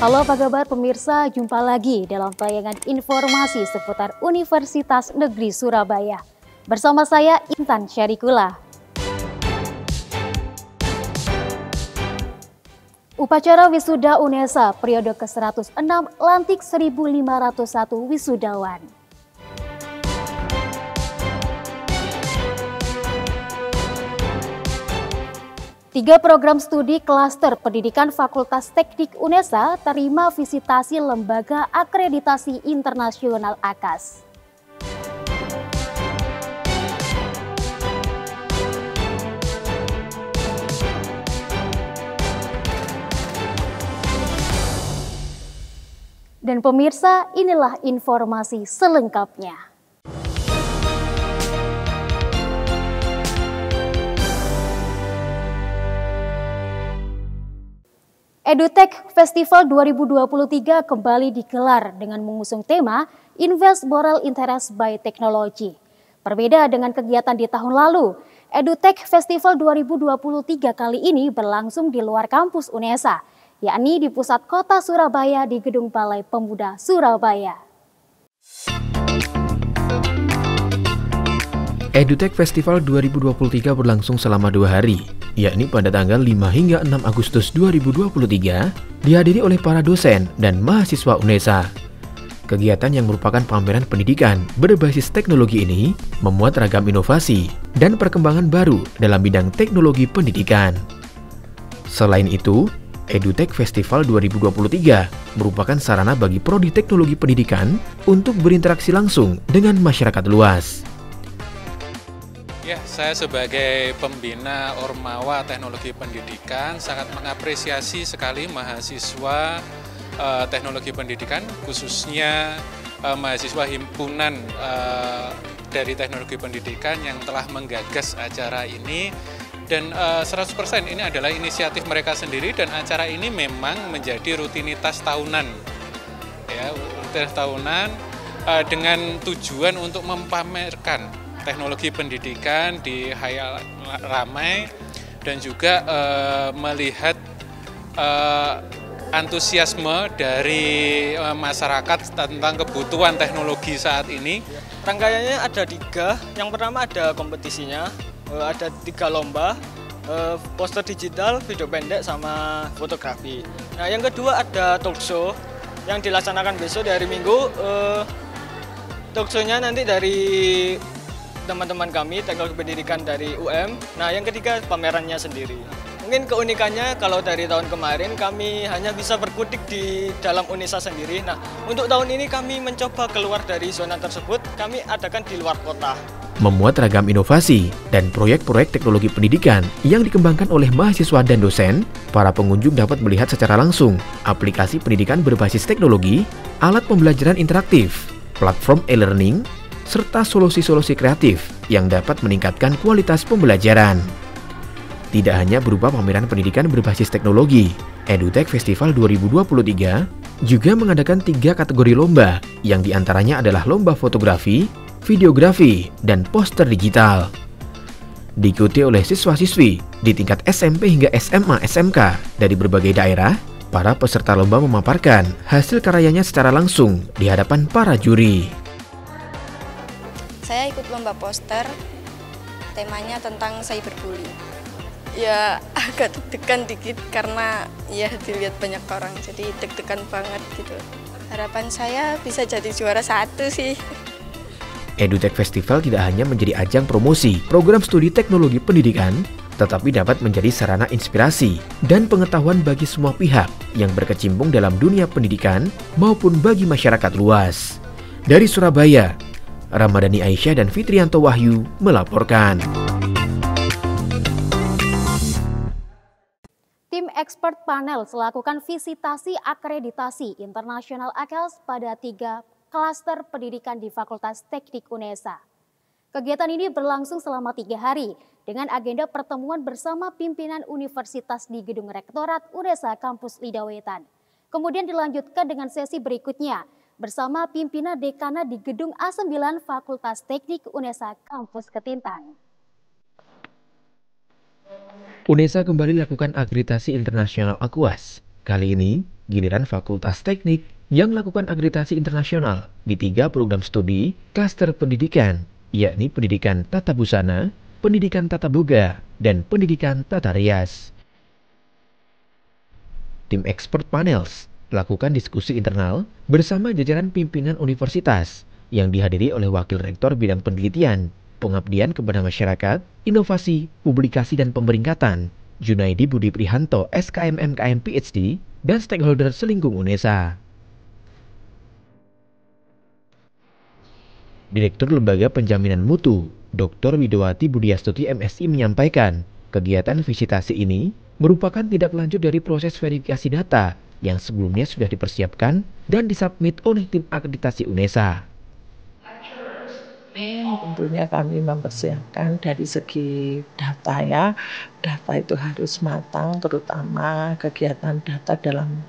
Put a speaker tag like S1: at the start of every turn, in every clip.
S1: Halo apa kabar pemirsa, jumpa lagi dalam tayangan informasi seputar Universitas Negeri Surabaya. Bersama saya Intan Syarikula. Upacara wisuda UNESA periode ke-106 lantik 1501 wisudawan. Tiga program studi klaster pendidikan Fakultas Teknik UNESA terima visitasi Lembaga Akreditasi Internasional AKAS. Dan pemirsa, inilah informasi selengkapnya. EduTech Festival 2023 kembali digelar dengan mengusung tema Invest Moral Interest by Technology. Berbeda dengan kegiatan di tahun lalu, EduTech Festival 2023 kali ini berlangsung di luar kampus UNESA, yakni di pusat kota Surabaya di Gedung Balai Pemuda Surabaya.
S2: EduTech Festival 2023 berlangsung selama 2 hari, yakni pada tanggal 5 hingga 6 Agustus 2023, dihadiri oleh para dosen dan mahasiswa UNESA. Kegiatan yang merupakan pameran pendidikan berbasis teknologi ini memuat ragam inovasi dan perkembangan baru dalam bidang teknologi pendidikan. Selain itu, EduTech Festival 2023 merupakan sarana bagi prodi teknologi pendidikan untuk berinteraksi langsung dengan masyarakat luas.
S3: Ya, saya sebagai pembina Ormawa Teknologi Pendidikan sangat mengapresiasi sekali mahasiswa teknologi pendidikan, khususnya mahasiswa himpunan dari teknologi pendidikan yang telah menggagas acara ini. Dan 100% ini adalah inisiatif mereka sendiri dan acara ini memang menjadi rutinitas tahunan. Ya, rutinitas tahunan dengan tujuan untuk mempamerkan teknologi pendidikan di khayal ramai dan juga melihat antusiasme dari masyarakat tentang kebutuhan teknologi saat ini.
S4: Rangkaiannya ada 3. Yang pertama ada kompetisinya, ada 3 lomba, poster digital, video pendek, sama fotografi. Nah, yang kedua ada talk show yang dilaksanakan besok di hari Minggu. Talk show-nya nanti dari teman-teman kami teknologi pendidikan dari UM. Nah, yang ketiga pamerannya sendiri. Mungkin keunikannya kalau dari tahun kemarin kami hanya bisa berkutik di dalam UNESA sendiri. Nah, untuk tahun ini kami mencoba keluar dari zona tersebut, kami adakan di luar kota.
S2: Memuat ragam inovasi dan proyek-proyek teknologi pendidikan yang dikembangkan oleh mahasiswa dan dosen, para pengunjung dapat melihat secara langsung aplikasi pendidikan berbasis teknologi, alat pembelajaran interaktif, platform e-learning, serta solusi-solusi kreatif yang dapat meningkatkan kualitas pembelajaran. Tidak hanya berupa pameran pendidikan berbasis teknologi, EduTech Festival 2023 juga mengadakan 3 kategori lomba, yang diantaranya adalah lomba fotografi, videografi, dan poster digital. Diikuti oleh siswa-siswi di tingkat SMP hingga SMA SMK dari berbagai daerah, para peserta lomba memaparkan hasil karyanya secara langsung di hadapan para juri.
S5: Saya ikut lomba poster, temanya tentang cyberbullying. Ya agak deg-degan dikit karena ya dilihat banyak orang, jadi deg-degan banget gitu. Harapan saya bisa jadi juara 1 sih.
S2: EduTech Festival tidak hanya menjadi ajang promosi program studi teknologi pendidikan, tetapi dapat menjadi sarana inspirasi dan pengetahuan bagi semua pihak yang berkecimpung dalam dunia pendidikan maupun bagi masyarakat luas. Dari Surabaya, Ramadhani Aisyah dan Fitrianto Wahyu melaporkan.
S1: Tim expert panel melakukan visitasi akreditasi internasional AKAS pada 3 klaster pendidikan di Fakultas Teknik UNESA. Kegiatan ini berlangsung selama 3 hari dengan agenda pertemuan bersama pimpinan universitas di Gedung Rektorat UNESA Kampus Lidawetan. Kemudian dilanjutkan dengan sesi berikutnya bersama pimpinan dekana di Gedung A9 Fakultas Teknik UNESA Kampus Ketintang.
S2: UNESA kembali lakukan akreditasi internasional AQUAS. Kali ini, Giliran Fakultas Teknik yang melakukan akreditasi internasional di 3 program studi klaster pendidikan, yakni Pendidikan Tata Busana, Pendidikan Tata Boga, dan Pendidikan Tata Rias. Tim expert panels melakukan diskusi internal bersama jajaran pimpinan universitas yang dihadiri oleh Wakil Rektor Bidang Penelitian, Pengabdian kepada Masyarakat, Inovasi, Publikasi dan Pemeringkatan, Junaidi Budi Prihanto, SKM MKM PhD, dan stakeholder selingkung UNESA. Direktur Lembaga Penjaminan Mutu, Dr. Widowati Budiastuti MSI menyampaikan, kegiatan visitasi ini merupakan tindak lanjut dari proses verifikasi data yang sebelumnya sudah dipersiapkan dan disubmit oleh tim akreditasi UNESA.
S6: Tentunya kami mempersiapkan dari segi data ya. Data itu harus matang, terutama kegiatan data dalam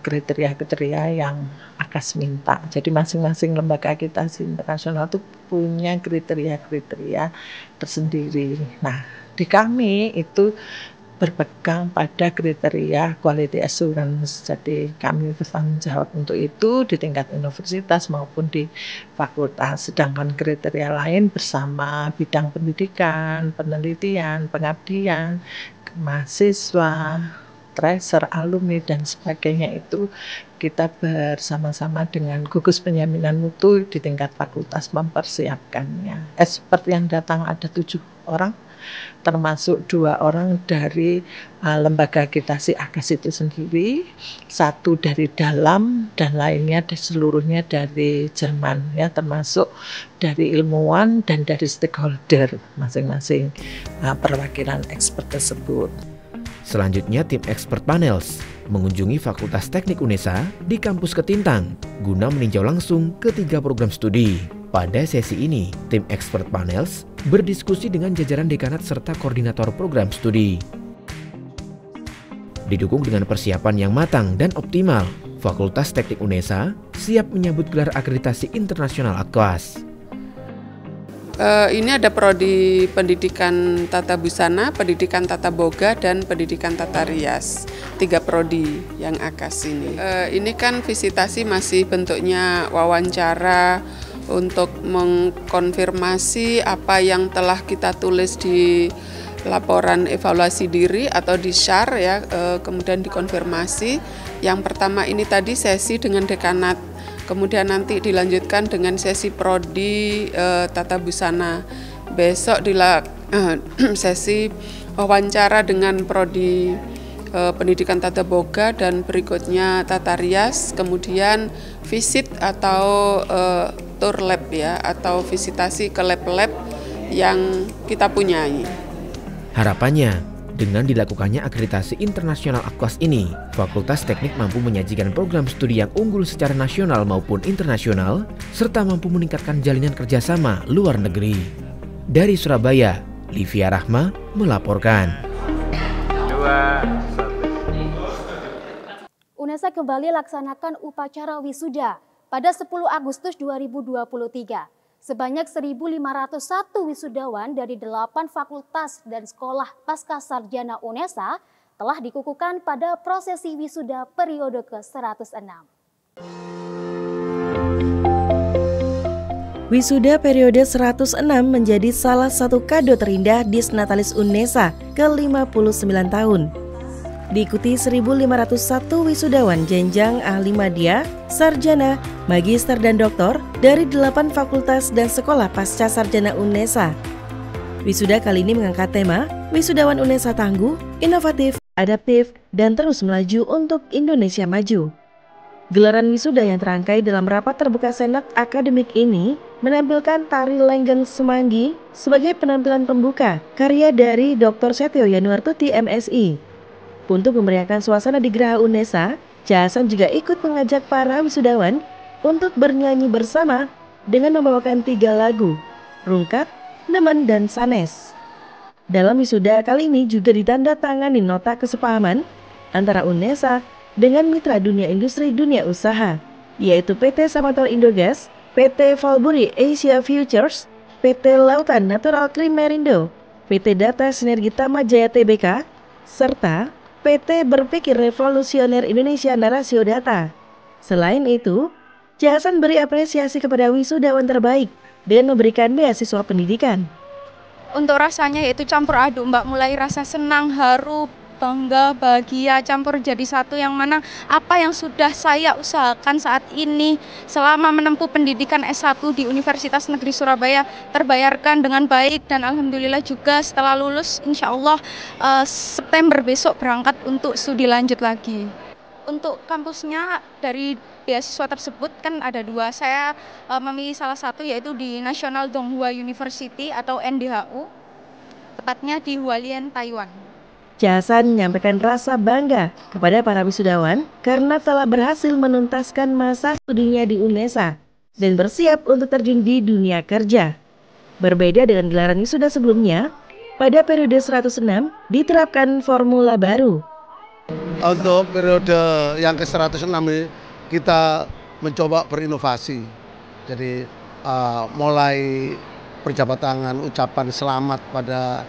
S6: kriteria-kriteria yang AKAS minta. Jadi masing-masing lembaga akreditasi internasional itu punya kriteria-kriteria tersendiri. Nah, di kami itu berpegang pada kriteria quality assurance. Jadi kami bertanggung jawab untuk itu di tingkat universitas maupun di fakultas. Sedangkan kriteria lain bersama bidang pendidikan, penelitian, pengabdian, mahasiswa, tracer, alumni, dan sebagainya itu kita bersama-sama dengan gugus penjaminan mutu di tingkat fakultas mempersiapkannya. Expert yang datang ada 7 orang, termasuk 2 orang dari lembaga akreditasi AKAS itu sendiri, 1 dari dalam dan lainnya seluruhnya dari Jerman ya, termasuk dari ilmuwan dan dari stakeholder masing-masing perwakilan expert tersebut.
S2: Selanjutnya tim expert panels mengunjungi Fakultas Teknik UNESA di kampus Ketintang guna meninjau langsung ketiga program studi. Pada sesi ini, tim expert panels berdiskusi dengan jajaran dekanat serta koordinator program studi. Didukung dengan persiapan yang matang dan optimal, Fakultas Teknik UNESA siap menyambut gelar akreditasi internasional AKAS.
S7: Ini ada prodi Pendidikan Tata Busana, Pendidikan Tata Boga, dan Pendidikan Tata Rias. 3 prodi yang AKAS ini. Ini kan visitasi masih bentuknya wawancara untuk mengkonfirmasi apa yang telah kita tulis di laporan evaluasi diri atau di SHAR ya, kemudian dikonfirmasi. Yang pertama ini tadi sesi dengan dekanat. Kemudian nanti dilanjutkan dengan sesi prodi Tata Busana. Besok sesi wawancara dengan prodi Pendidikan Tata Boga dan berikutnya Tata Rias. Kemudian visit atau tour lab ya, atau visitasi ke lab-lab yang kita punyai.
S2: Harapannya, dengan dilakukannya akreditasi internasional AKAS ini, Fakultas Teknik mampu menyajikan program studi yang unggul secara nasional maupun internasional, serta mampu meningkatkan jalinan kerjasama luar negeri. Dari Surabaya, Livia Rahma melaporkan.
S1: UNESA kembali laksanakan upacara wisuda pada 10 Agustus 2023. Sebanyak 1.501 wisudawan dari 8 fakultas dan sekolah pasca sarjana UNESA telah dikukuhkan pada prosesi wisuda periode ke-106.
S8: Wisuda periode 106 menjadi salah satu kado terindah Disnatalis UNESA ke-59 tahun. Diikuti 1.501 wisudawan jenjang ahli madya, sarjana, magister dan doktor dari 8 fakultas dan sekolah pasca sarjana UNESA. Wisuda kali ini mengangkat tema Wisudawan UNESA tangguh, inovatif, adaptif, dan terus melaju untuk Indonesia maju. Gelaran wisuda yang terangkai dalam rapat terbuka Senat akademik ini menampilkan tari Lenggeng Semanggi sebagai penampilan pembuka karya dari Dr. Setio Yanuartuti MSI. Untuk memeriahkan suasana di Geraha UNESA, Jahasan juga ikut mengajak para wisudawan untuk bernyanyi bersama dengan membawakan 3 lagu, Rungkat, Nemen, dan Sanes. Dalam wisuda kali ini juga ditandatangani nota kesepahaman antara UNESA dengan mitra dunia industri dunia usaha, yaitu PT Samator Indogas, PT Valburi Asia Futures, PT Lautan Natural Krim Merindo, PT Data Sinergi Tama Jaya Tbk, serta PT Berpikir Revolusioner Indonesia Narasio Data. Selain itu, Jahasan beri apresiasi kepada wisudawan terbaik dengan memberikan beasiswa pendidikan.
S9: Untuk rasanya yaitu campur aduk Mbak, mulai rasa senang, haru, bangga, bahagia, campur jadi satu, yang mana apa yang sudah saya usahakan saat ini selama menempuh pendidikan S1 di Universitas Negeri Surabaya terbayarkan dengan baik, dan alhamdulillah juga setelah lulus insya Allah September besok berangkat untuk studi lanjut lagi. Untuk kampusnya dari beasiswa tersebut kan ada dua, saya memilih salah satu yaitu di National Donghua University atau NDHU, tepatnya di Hualien, Taiwan.
S8: Jahasan menyampaikan rasa bangga kepada para wisudawan karena telah berhasil menuntaskan masa studinya di UNESA dan bersiap untuk terjun di dunia kerja. Berbeda dengan gelaran wisuda sebelumnya, pada periode 106 diterapkan formula baru.
S10: Untuk periode yang ke-106 ini kita mencoba berinovasi. Jadi mulai berjabat tangan, ucapan selamat pada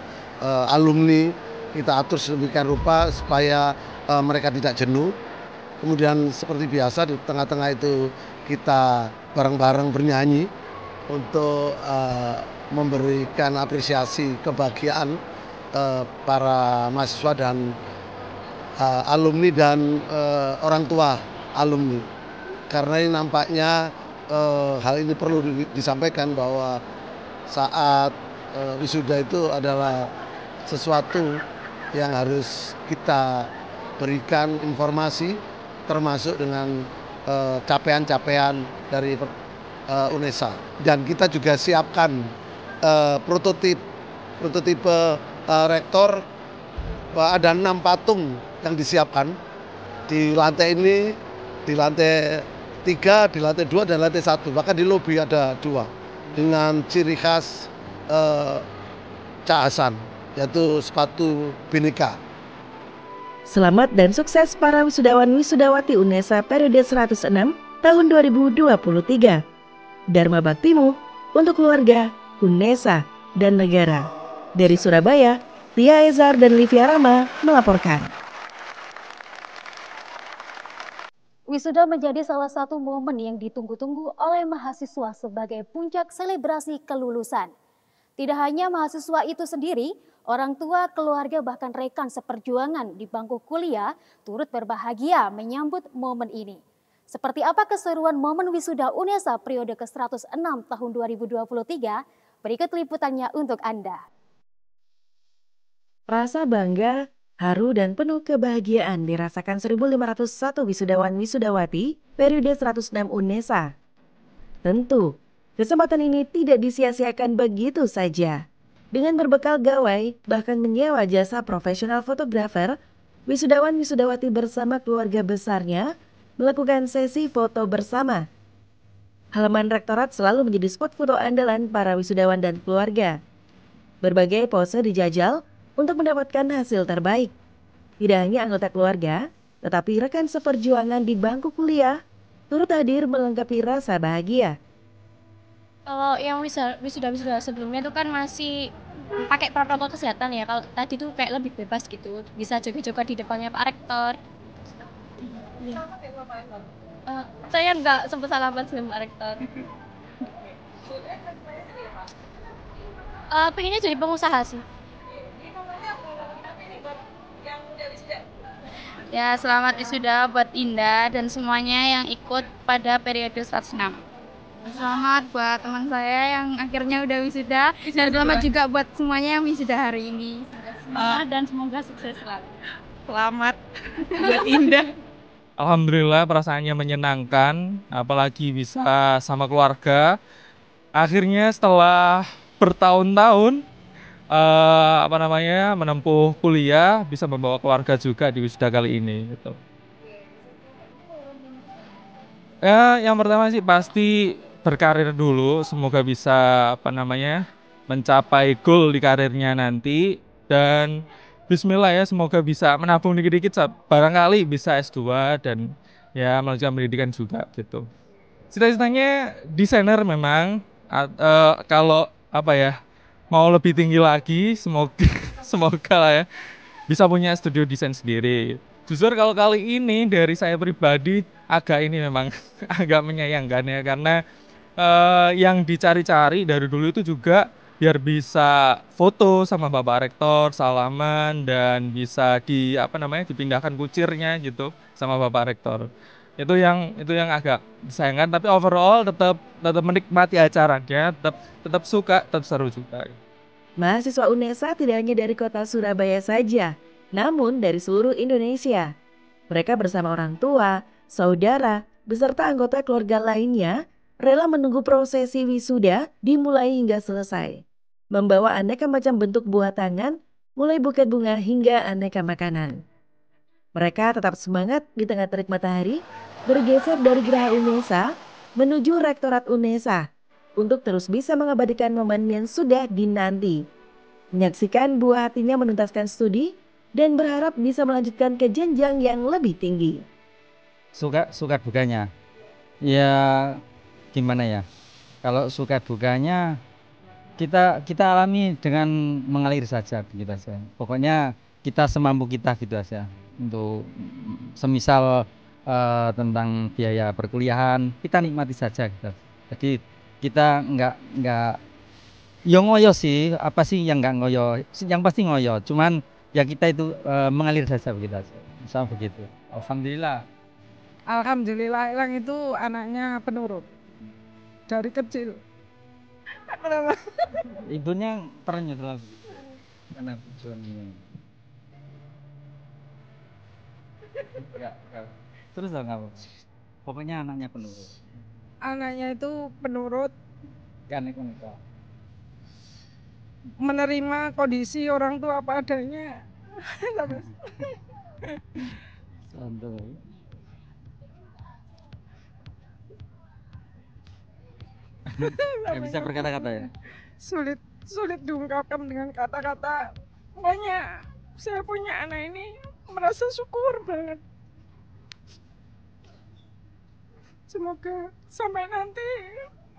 S10: alumni kita atur sedemikian rupa supaya mereka tidak jenuh. Kemudian seperti biasa di tengah-tengah itu kita bareng-bareng bernyanyi untuk memberikan apresiasi kebahagiaan para mahasiswa dan alumni dan orang tua alumni. Karena ini nampaknya hal ini perlu disampaikan bahwa saat wisuda itu adalah sesuatu yang harus kita berikan informasi, termasuk dengan capaian-capaian dari UNESA. Dan kita juga siapkan prototipe rektor. Ada 6 patung yang disiapkan di lantai ini, di lantai 3, di lantai 2, dan lantai 1. Bahkan di lobi ada 2 dengan ciri khas Jahasan, yaitu sepatu Bhinneka.
S8: Selamat dan sukses para wisudawan wisudawati UNESA periode 106 tahun 2023. Dharma baktimu untuk keluarga, UNESA, dan negara. Dari Surabaya, Tia Ezar dan Livia Rama melaporkan.
S1: Wisuda menjadi salah satu momen yang ditunggu-tunggu oleh mahasiswa sebagai puncak selebrasi kelulusan. Tidak hanya mahasiswa itu sendiri, orang tua, keluarga, bahkan rekan seperjuangan di bangku kuliah turut berbahagia menyambut momen ini. Seperti apa keseruan momen wisuda UNESA periode ke-106 tahun 2023? Berikut liputannya untuk Anda.
S8: Rasa bangga, haru, dan penuh kebahagiaan dirasakan 1.501 wisudawan wisudawati periode 106 UNESA. Tentu, kesempatan ini tidak disia-siakan begitu saja. Dengan berbekal gawai, bahkan menyewa jasa profesional fotografer, wisudawan wisudawati bersama keluarga besarnya melakukan sesi foto bersama. Halaman rektorat selalu menjadi spot foto andalan para wisudawan dan keluarga. Berbagai pose dijajal untuk mendapatkan hasil terbaik. Tidak hanya anggota keluarga, tetapi rekan seperjuangan di bangku kuliah turut hadir melengkapi rasa bahagia.
S11: Kalau yang wisuda sebelumnya itu kan masih pakai protokol kesehatan ya. Kalau tadi tuh kayak lebih bebas gitu, bisa joget-joget di depannya Pak Rektor. Saya nggak sempat salaman sama Pak Rektor. Pengennya jadi pengusaha sih. Ya, selamat wisuda buat Indah dan semuanya yang ikut pada periode 106. Selamat buat teman saya yang akhirnya udah wisuda, dan selamat juga buat semuanya yang wisuda hari ini. Dan semoga sukses selalu.
S12: Selamat buat Indah. Alhamdulillah perasaannya menyenangkan, apalagi bisa sama keluarga. Akhirnya setelah bertahun-tahun menempuh kuliah, bisa membawa keluarga juga di wisuda kali ini gitu. Ya, yang pertama sih pasti berkarir dulu, semoga bisa mencapai goal di karirnya nanti, dan bismillah ya, semoga bisa menabung dikit-dikit, barangkali bisa S2 dan ya melanjutkan pendidikan juga gitu. Cita-citanya desainer memang, kalau mau lebih tinggi lagi, semoga lah ya. bisa punya studio desain sendiri. Jujur kalau kali ini dari saya pribadi agak ini memang agak menyayangkan ya, karena yang dicari-cari dari dulu itu juga biar bisa foto sama Bapak Rektor, salaman, dan bisa dipindahkan kucirnya gitu sama Bapak Rektor. Itu yang agak disayangkan, tapi overall tetap menikmati acaranya, tetap suka, tetap seru juga.
S8: Mahasiswa UNESA tidak hanya dari kota Surabaya saja, namun dari seluruh Indonesia. Mereka bersama orang tua, saudara, beserta anggota keluarga lainnya rela menunggu prosesi wisuda dimulai hingga selesai. Membawa aneka macam bentuk buah tangan, mulai buket bunga hingga aneka makanan. Mereka tetap semangat di tengah terik matahari, bergeser dari Geraha UNESA menuju Rektorat UNESA untuk terus bisa mengabadikan momen yang sudah dinanti. Menyaksikan buah hatinya menuntaskan studi dan berharap bisa melanjutkan ke jenjang yang lebih tinggi.
S13: Suka dukanya, ya gimana ya? Kalau suka dukanya kita alami dengan mengalir saja gitu aja. Pokoknya kita semampu kita gitu aja. Untuk semisal tentang biaya perkuliahan kita nikmati saja gitu. Jadi kita nggak ngoyo sih, apa sih yang nggak ngoyo, yang pasti ngoyo, cuman ya kita itu mengalir saja begitu aja, sama begitu.
S14: Alhamdulillah Elang itu anaknya penurut dari kecil.
S13: Ibunya ternyata karena tujuannya. Terus dong apa? Pokoknya anaknya penurut.
S14: Anaknya itu penurut.
S13: Kan
S14: menerima kondisi orang tua apa adanya.
S13: Santai. Gak bisa berkata-kata ya?
S14: Sulit diungkapkan dengan kata-kata. Pokoknya saya punya anak ini merasa syukur banget. Semoga sampai nanti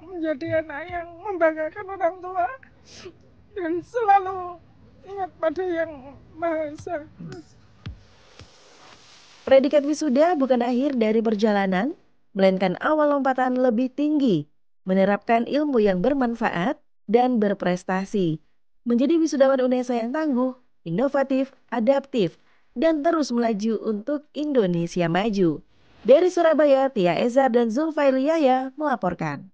S14: menjadi anak yang membanggakan orang tua dan selalu ingat pada Yang Maha Esa.
S8: Predikat wisuda bukan akhir dari perjalanan, melainkan awal lompatan lebih tinggi, menerapkan ilmu yang bermanfaat dan berprestasi, menjadi wisudawan UNESA yang tangguh, inovatif, adaptif, dan terus melaju untuk Indonesia maju. Dari Surabaya, Tia Ezar dan Zulfaili Yahya melaporkan.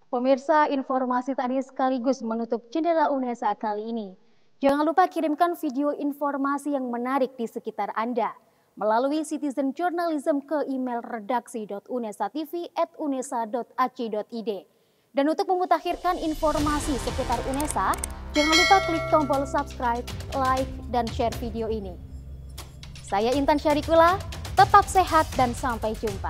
S1: Pemirsa, informasi tadi sekaligus menutup jendela UNESA kali ini. Jangan lupa kirimkan video informasi yang menarik di sekitar Anda melalui Citizen Journalism ke email redaksi.unesatv@unesa.ac.id. Dan untuk memutakhirkan informasi seputar UNESA, jangan lupa klik tombol subscribe, like, dan share video ini. Saya Intan Syarikula, tetap sehat dan sampai jumpa.